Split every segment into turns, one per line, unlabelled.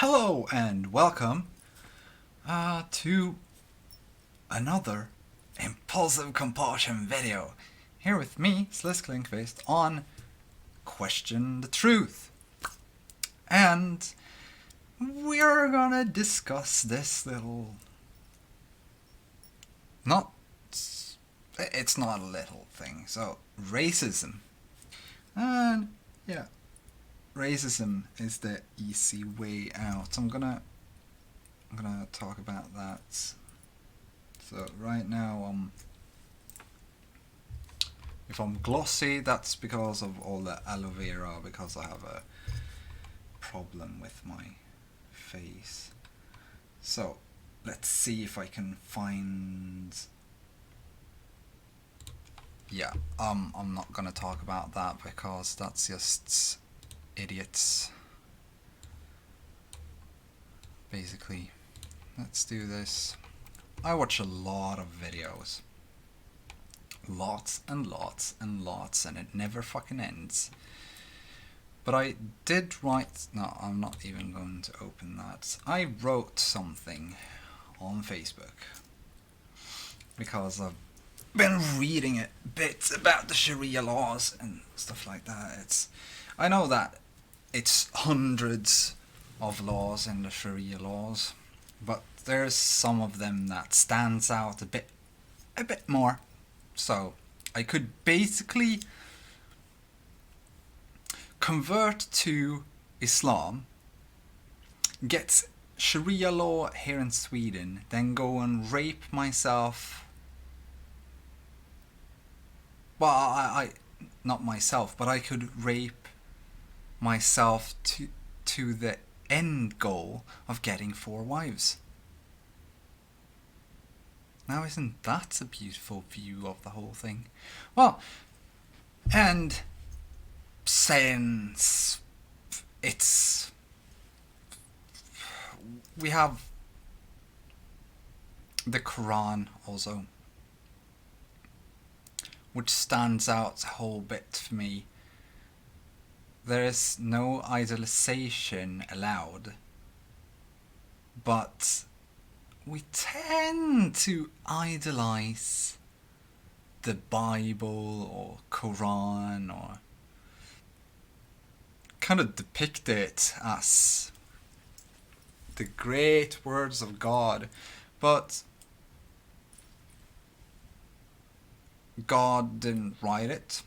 Hello and welcome to another Impulsive Compulsion video. Here with me, Slisk Lindqvist, on Question the Truth. And we're gonna discuss this little... It's not a little thing. So, racism. And yeah, racism is the easy way out. I'm gonna talk about that. So right now, if I'm glossy, that's because of all the aloe vera, because I have a problem with my face. So let's see if I can find... Yeah, I'm not gonna talk about that because that's just idiots. Basically, let's do this. I watch a lot of videos. Lots and lots and lots, and it never fucking ends. But I did write... No, I'm not even going to open that. I wrote something on Facebook because I've been reading a bit about the Sharia laws and stuff like that. I know that it's hundreds of laws in the Sharia laws, but there's some of them that stands out a bit more. So I could basically convert to Islam, get Sharia law here in Sweden, then go and rape myself. Well, I not myself, but I could rape myself to the end goal of getting 4 wives. Now isn't that a beautiful view of the whole thing? Well, and since we have the Quran also, which stands out a whole bit for me. There is no idolization allowed, but we tend to idolize the Bible or Quran, or kind of depict it as the great words of God, but God didn't write it.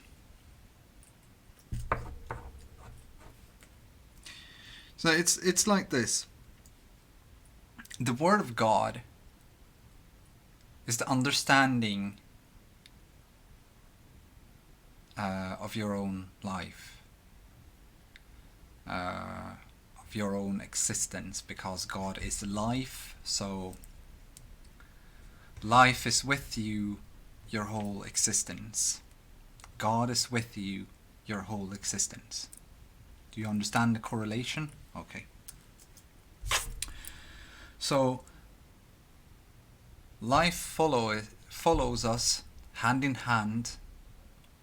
So it's like this. The Word of God is the understanding of your own life, of your own existence, because God is life, so life is with you your whole existence. God is with you your whole existence. Do you understand the correlation? Okay. So life follows us hand in hand.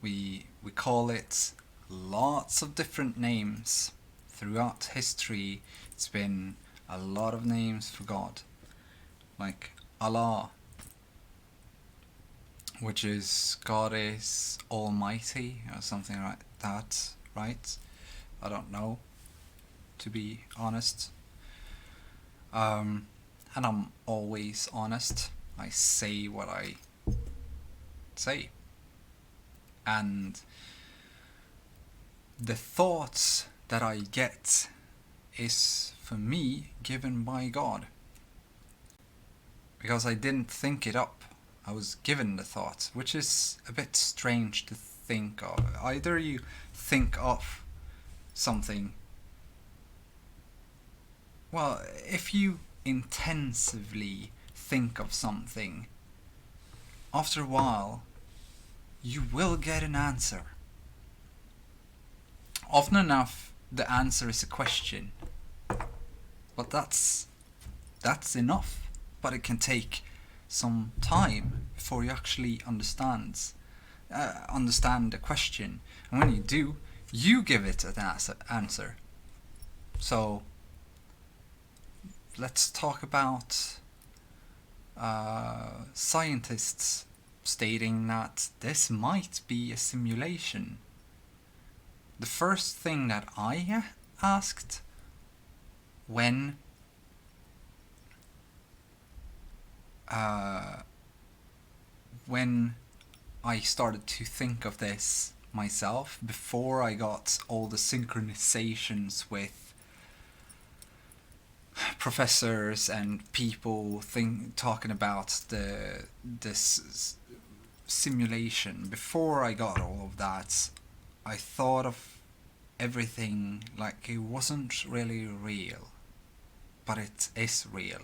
We call it lots of different names. Throughout history, it's been a lot of names for God, like Allah, which is God is Almighty or something like that, right? I don't know, to be honest. And I'm always honest. I say what I say. And the thoughts that I get is, for me, given by God. Because I didn't think it up. I was given the thoughts, which is a bit strange to think of. Either you think of something... Well, if you intensively think of something, after a while, you will get an answer. Often enough, the answer is a question. But that's enough. But it can take some time before you actually understand the question. And when you do, you give it an answer. So let's talk about scientists stating that this might be a simulation. The first thing that I asked when I started to think of this myself, before I got all the synchronizations with professors and people talking about this simulation, before I got all of that, I thought of everything like it wasn't really real, but it is real.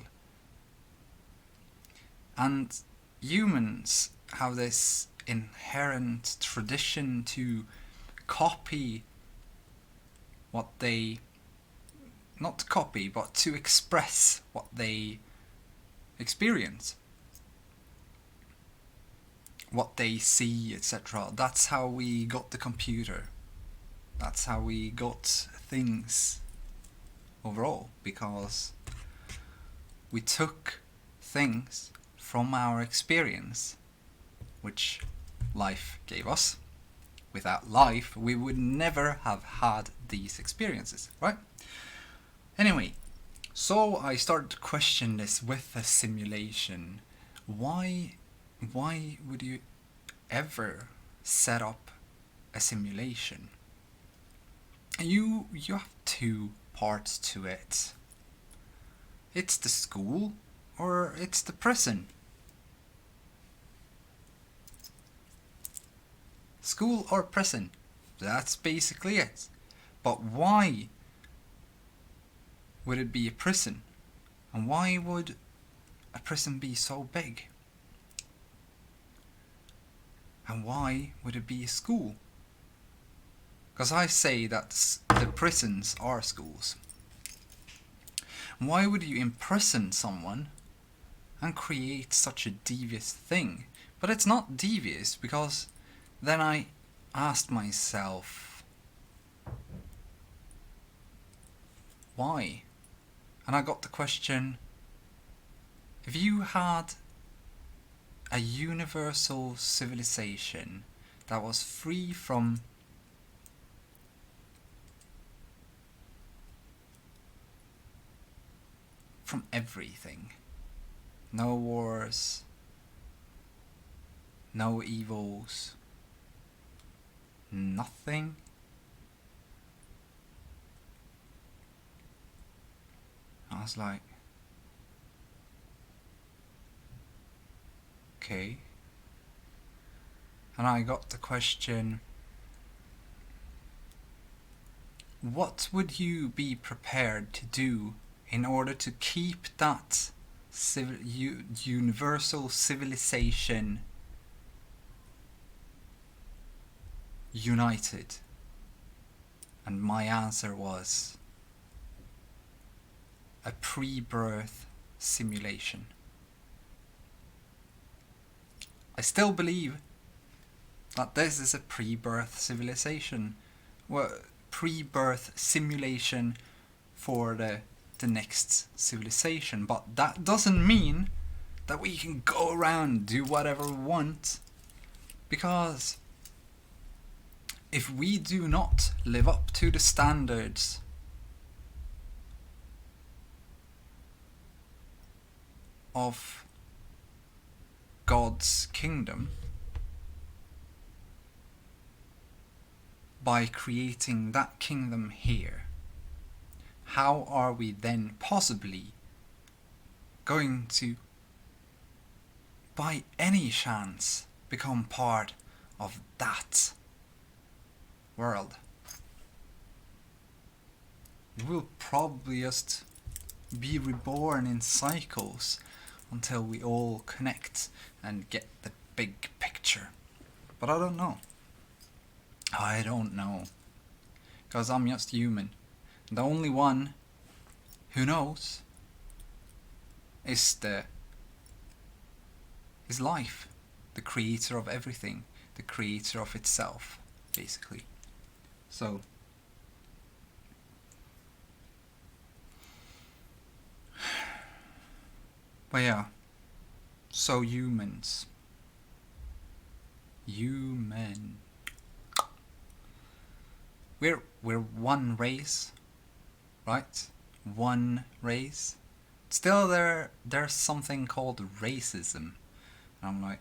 And humans have this inherent tradition to copy what they, not copy, but to express what they experience, what they see, etc. That's how we got the computer. That's how we got things overall, because we took things from our experience, which life gave us. Without life, we would never have had these experiences, right? Anyway, so I started to question this with a simulation. Why would you ever set up a simulation? You have two parts to it. It's the school or it's the prison. School or prison. That's basically it. But why would it be a prison? And why would a prison be so big? And why would it be a school? Because I say that the prisons are schools. Why would you imprison someone and create such a devious thing? But it's not devious, because then I asked myself, why? And I got the question, if you had a universal civilization that was free from everything, no wars, no evils, nothing, I was like, okay. And I got the question, what would you be prepared to do in order to keep that universal civilization united? And my answer was a pre-birth simulation. I still believe that this is a pre-birth civilization, well, pre-birth simulation for the next civilization, but that doesn't mean that we can go around do whatever we want, because if we do not live up to the standards of God's kingdom by creating that kingdom here, how are we then possibly going to, by any chance, become part of that world? We will probably just be reborn in cycles until we all connect and get the big picture. But I don't know. I don't know. Because I'm just human. The only one who knows is life, the creator of everything, the creator of itself, basically. So But yeah. So humans. Human. We're one race, right? One race. Still there's something called racism. And I'm like,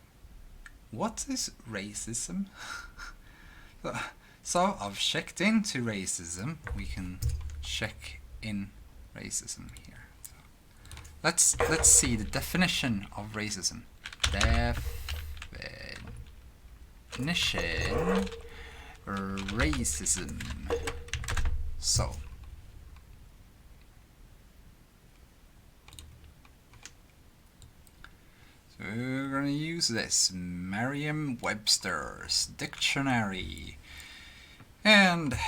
what is racism? So I've checked into racism. We can check in racism here. So let's see the definition of racism. Definition racism. So we're gonna use this Merriam-Webster's dictionary. And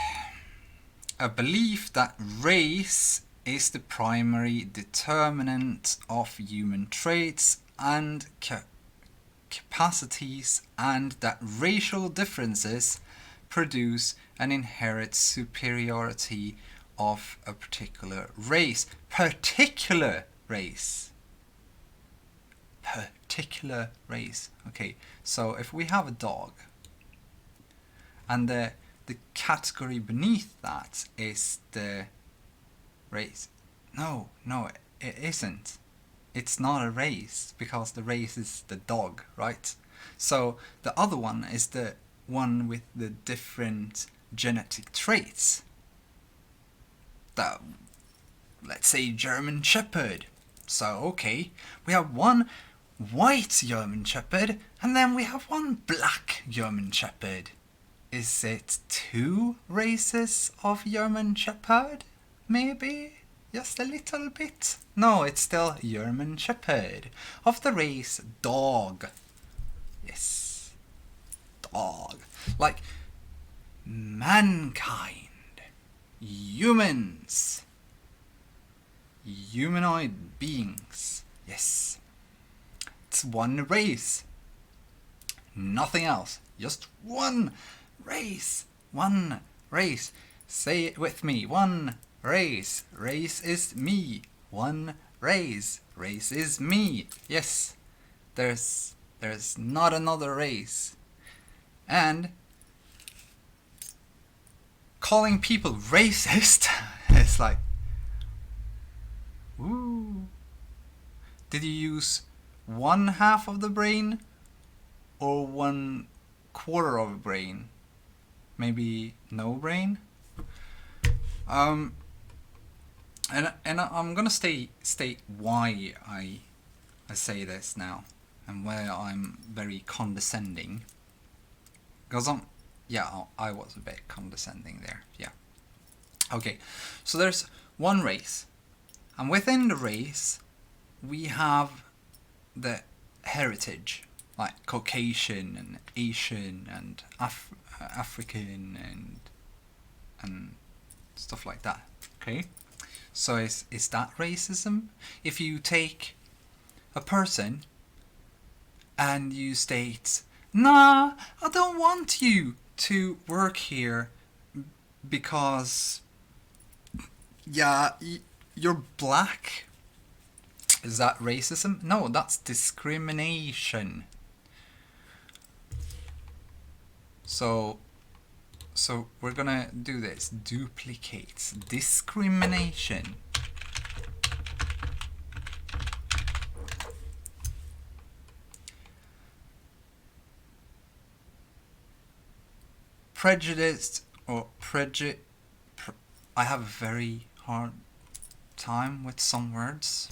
a belief that race is the primary determinant of human traits and capacities, and that racial differences produce an inherent superiority of a particular race. Particular race. Particular race. Okay, so if we have a dog and the category beneath that is the race. No, it isn't. It's not a race because the race is the dog, right? So the other one is the one with the different genetic traits. Let's say German Shepherd. So okay, we have one white German Shepherd and then we have one black German Shepherd. Is it two races of German Shepherd? Maybe? Just a little bit? No, it's still German Shepherd. Of the race dog. Yes. Dog. Like mankind. Humans. Humanoid beings. Yes. It's one race. Nothing else. Just one race. One race. Say it with me. One race. Race is me. One race. Race is me. Yes. There's not another race. And calling people racist is like, ooh. Did you use one half of the brain or 1/4 of a brain? Maybe no brain? And I'm gonna state why I say this now and why I'm very condescending. Because I was a bit condescending there. Yeah. Okay. So there's one race, and within the race we have the heritage, like Caucasian and Asian and African and stuff like that. Okay, so is that racism? If you take a person and you state, nah, I don't want you to work here because you're black. Is that racism? No, that's discrimination. So we're gonna do this. Duplicates. Discrimination. Prejudice or I have a very hard time with some words.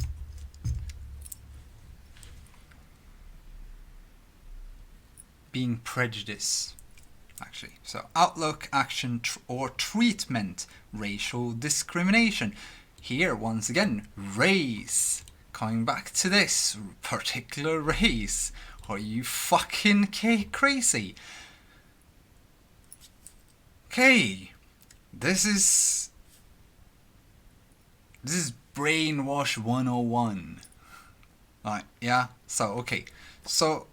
Being prejudiced, actually. So outlook, action, or treatment, racial discrimination. Here, once again, race. Coming back to this particular race. Are you fucking crazy? Okay, this is brainwash 101. Right, yeah. So okay, so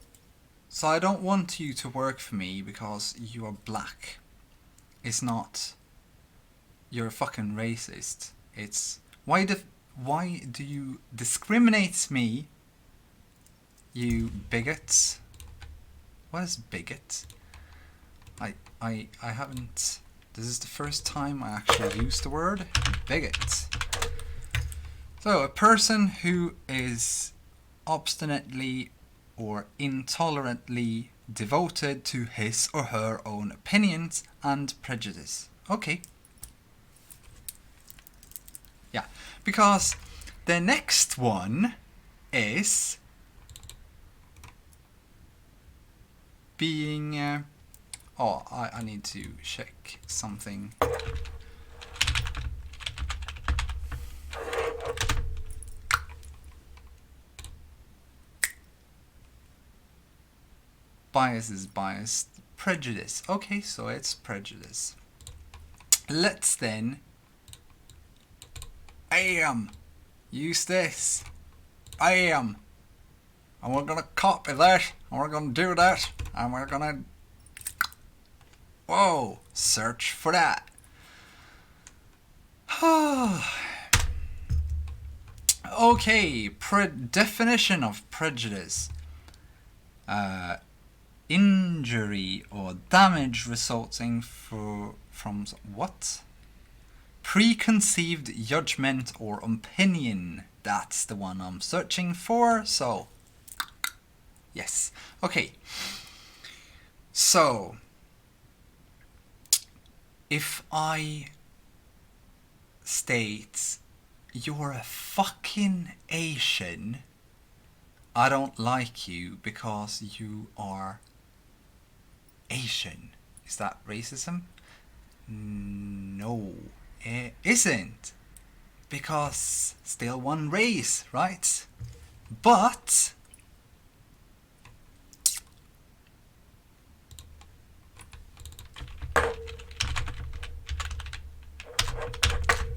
I don't want you to work for me because you are black. It's not you're a fucking racist. It's why do you discriminate me you bigots. What is bigot? I haven't... This is the first time I actually used the word bigot. So, a person who is obstinately or intolerantly devoted to his or her own opinions and prejudice. Okay. Yeah, because the next one is being... I need to check something. Bias is biased. Prejudice. Okay, so it's prejudice. Let's then... use this. And we're gonna copy that. And we're gonna do that. And we're gonna... Whoa! Search for that. Okay, definition of prejudice. Injury or damage resulting from what? Preconceived judgment or opinion. That's the one I'm searching for, so... Yes. Okay. So... If I state, you're a fucking Asian, I don't like you because you are Asian. Is that racism? No, it isn't. Because still one race, right? But...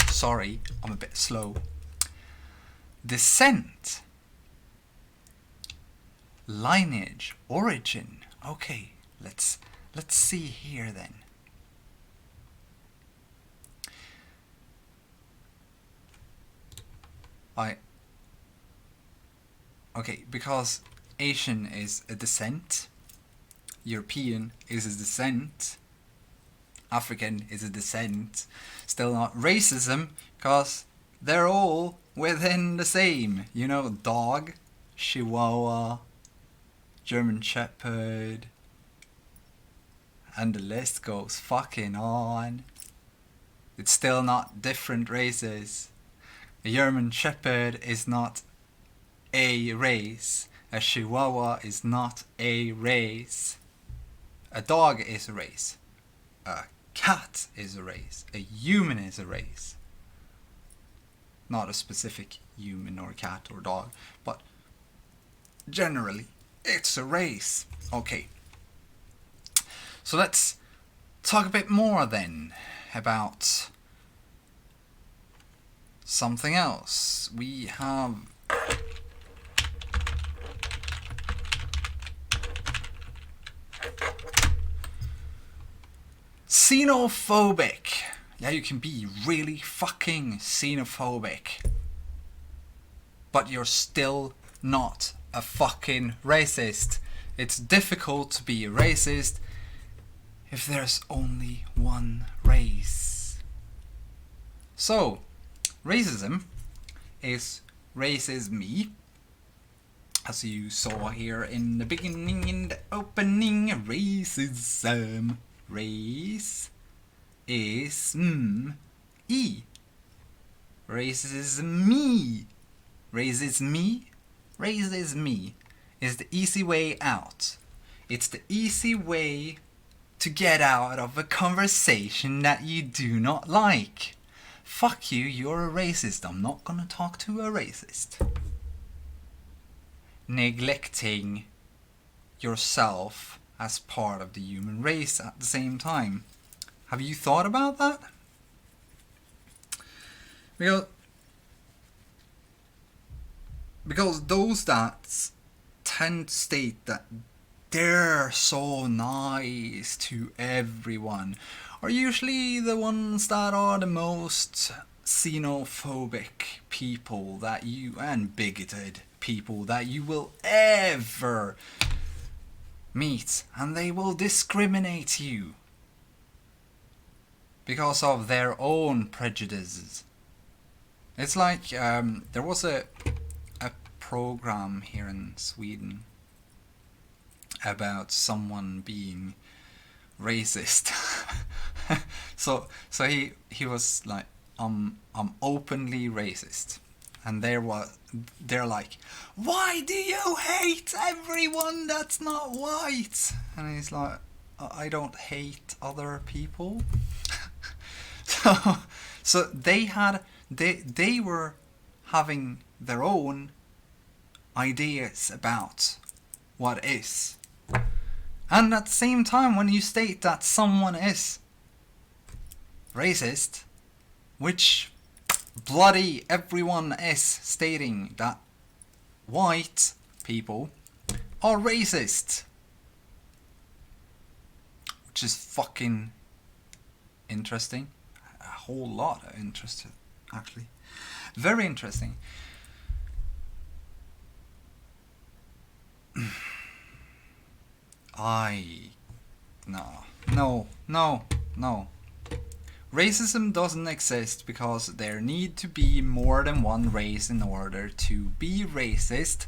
Sorry, I'm a bit slow. Descent. Lineage. Origin. Okay, let's see here then. Okay, because Asian is a descent, European is a descent, African is a descent, still not racism, because they're all within the same. You know, dog, Chihuahua, German Shepherd, and the list goes fucking on. It's still not different races. A German Shepherd is not a race. A Chihuahua is not a race. A dog is a race. A cat is a race. A human is a race. Not a specific human or cat or dog, but generally it's a race. Okay. So let's talk a bit more then about something else. We have xenophobic. Yeah, you can be really fucking xenophobic, but you're still not a fucking racist. It's difficult to be a racist if there's only one race. So, racism is racism, as you saw here in the beginning, in the opening. Racism. Race is e. Racism. Racism is the easy way out. It's the easy way to get out of a conversation that you do not like. Fuck you, you're a racist. I'm not gonna talk to a racist. Neglecting yourself as part of the human race at the same time. Have you thought about that? Because those that tend to state that they're so nice to everyone are usually the ones that are the most xenophobic people that you, and bigoted people that you will ever meet, and they will discriminate you because of their own prejudices. It's like there was a program here in Sweden about someone being racist. so he was like, I'm openly racist, and they're like, why do you hate everyone that's not white? And he's like, I don't hate other people. so they were having their own ideas about what is. And at the same time, when you state that someone is racist, which bloody everyone is stating that white people are racist, which is fucking interesting. A whole lot of interest, actually. Very interesting. No. Racism doesn't exist because there need to be more than one race in order to be racist,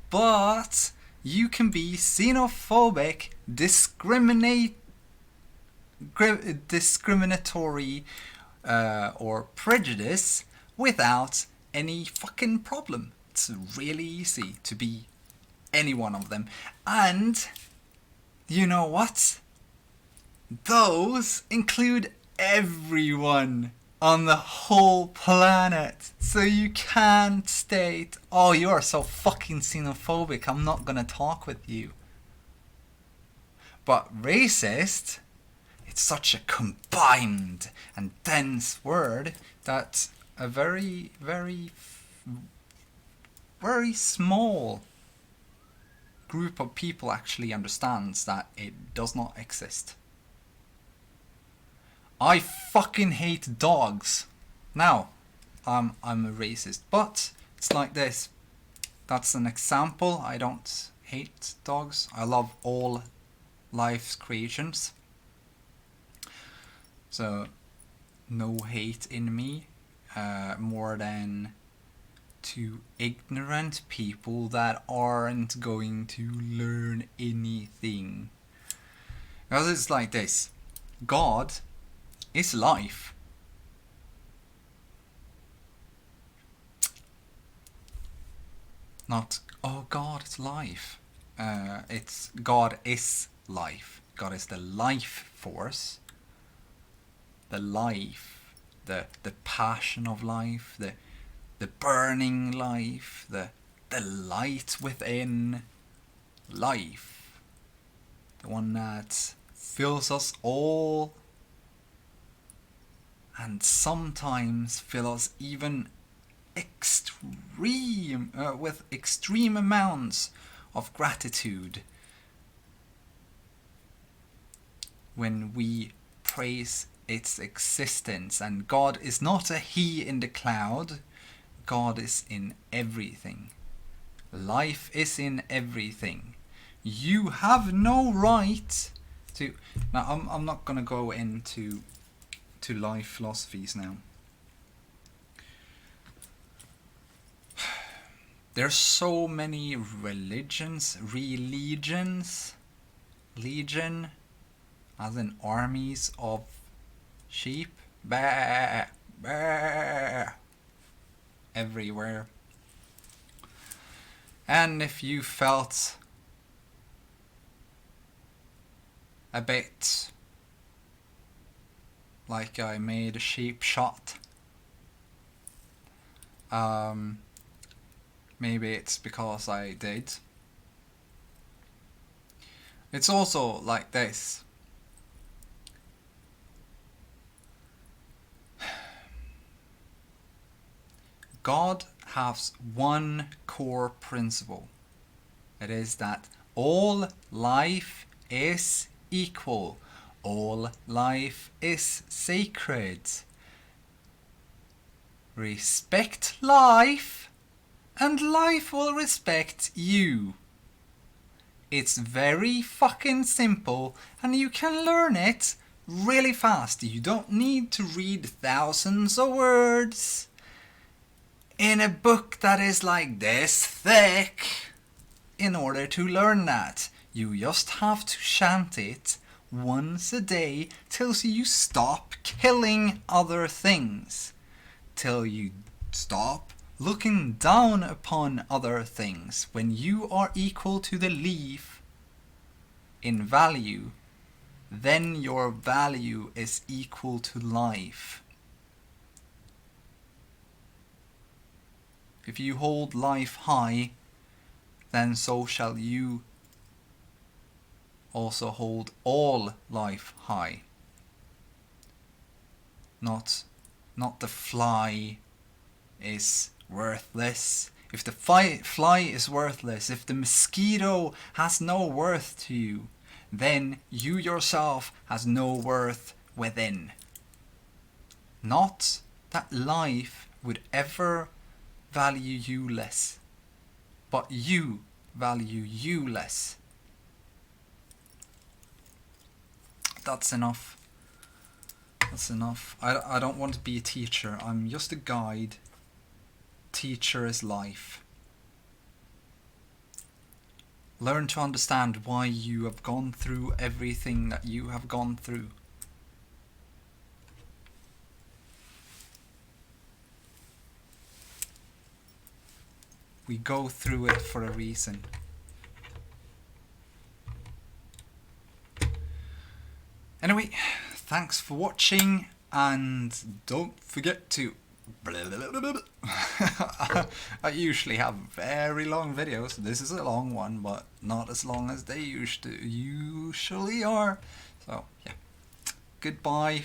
but you can be xenophobic, discriminatory, or prejudice without any fucking problem. It's really easy to be any one of them. And you know what? Those include everyone on the whole planet. So you can't state, oh, you're so fucking xenophobic, I'm not gonna talk with you. But racist, it's such a combined and dense word that a very, very, very small group of people actually understands that it does not exist. I fucking hate dogs. Now, I'm a racist, but it's like this. That's an example. I don't hate dogs. I love all life's creations. So, no hate in me, more than to ignorant people that aren't going to learn anything. Because it's like this. God is life. Not, oh, God is life. It's God is life. God is the life force. The life. The passion of life. The burning life. The light within life. The one that fills us all, and sometimes fill us even with extreme amounts of gratitude when we praise its existence. And God is not a he in the cloud. God is in everything. Life is in everything. You have no right to... Now, I'm not going to go into life philosophies now. There's so many religions, legion, as in armies of sheep, bah, bah, everywhere. And if you felt a bit like I made a sheep shot, maybe it's because I did. It's also like this. God has one core principle. It is that all life is equal. All life is sacred. Respect life and life will respect you. It's very fucking simple and you can learn it really fast. You don't need to read thousands of words in a book that is like this thick in order to learn that. You just have to chant it once a day till you stop killing other things. Till you stop looking down upon other things. When you are equal to the leaf in value, then your value is equal to life. If you hold life high, then so shall you also hold all life high. Not the fly is worthless. If the fly is worthless, if the mosquito has no worth to you, then you yourself has no worth within. Not that life would ever value you less, but you value you less. That's enough. That's enough. I don't want to be a teacher. I'm just a guide. Teacher is life. Learn to understand why you have gone through everything that you have gone through. We go through it for a reason. Anyway, thanks for watching, and don't forget to I usually have very long videos. This is a long one, but not as long as they usually are. So yeah, goodbye.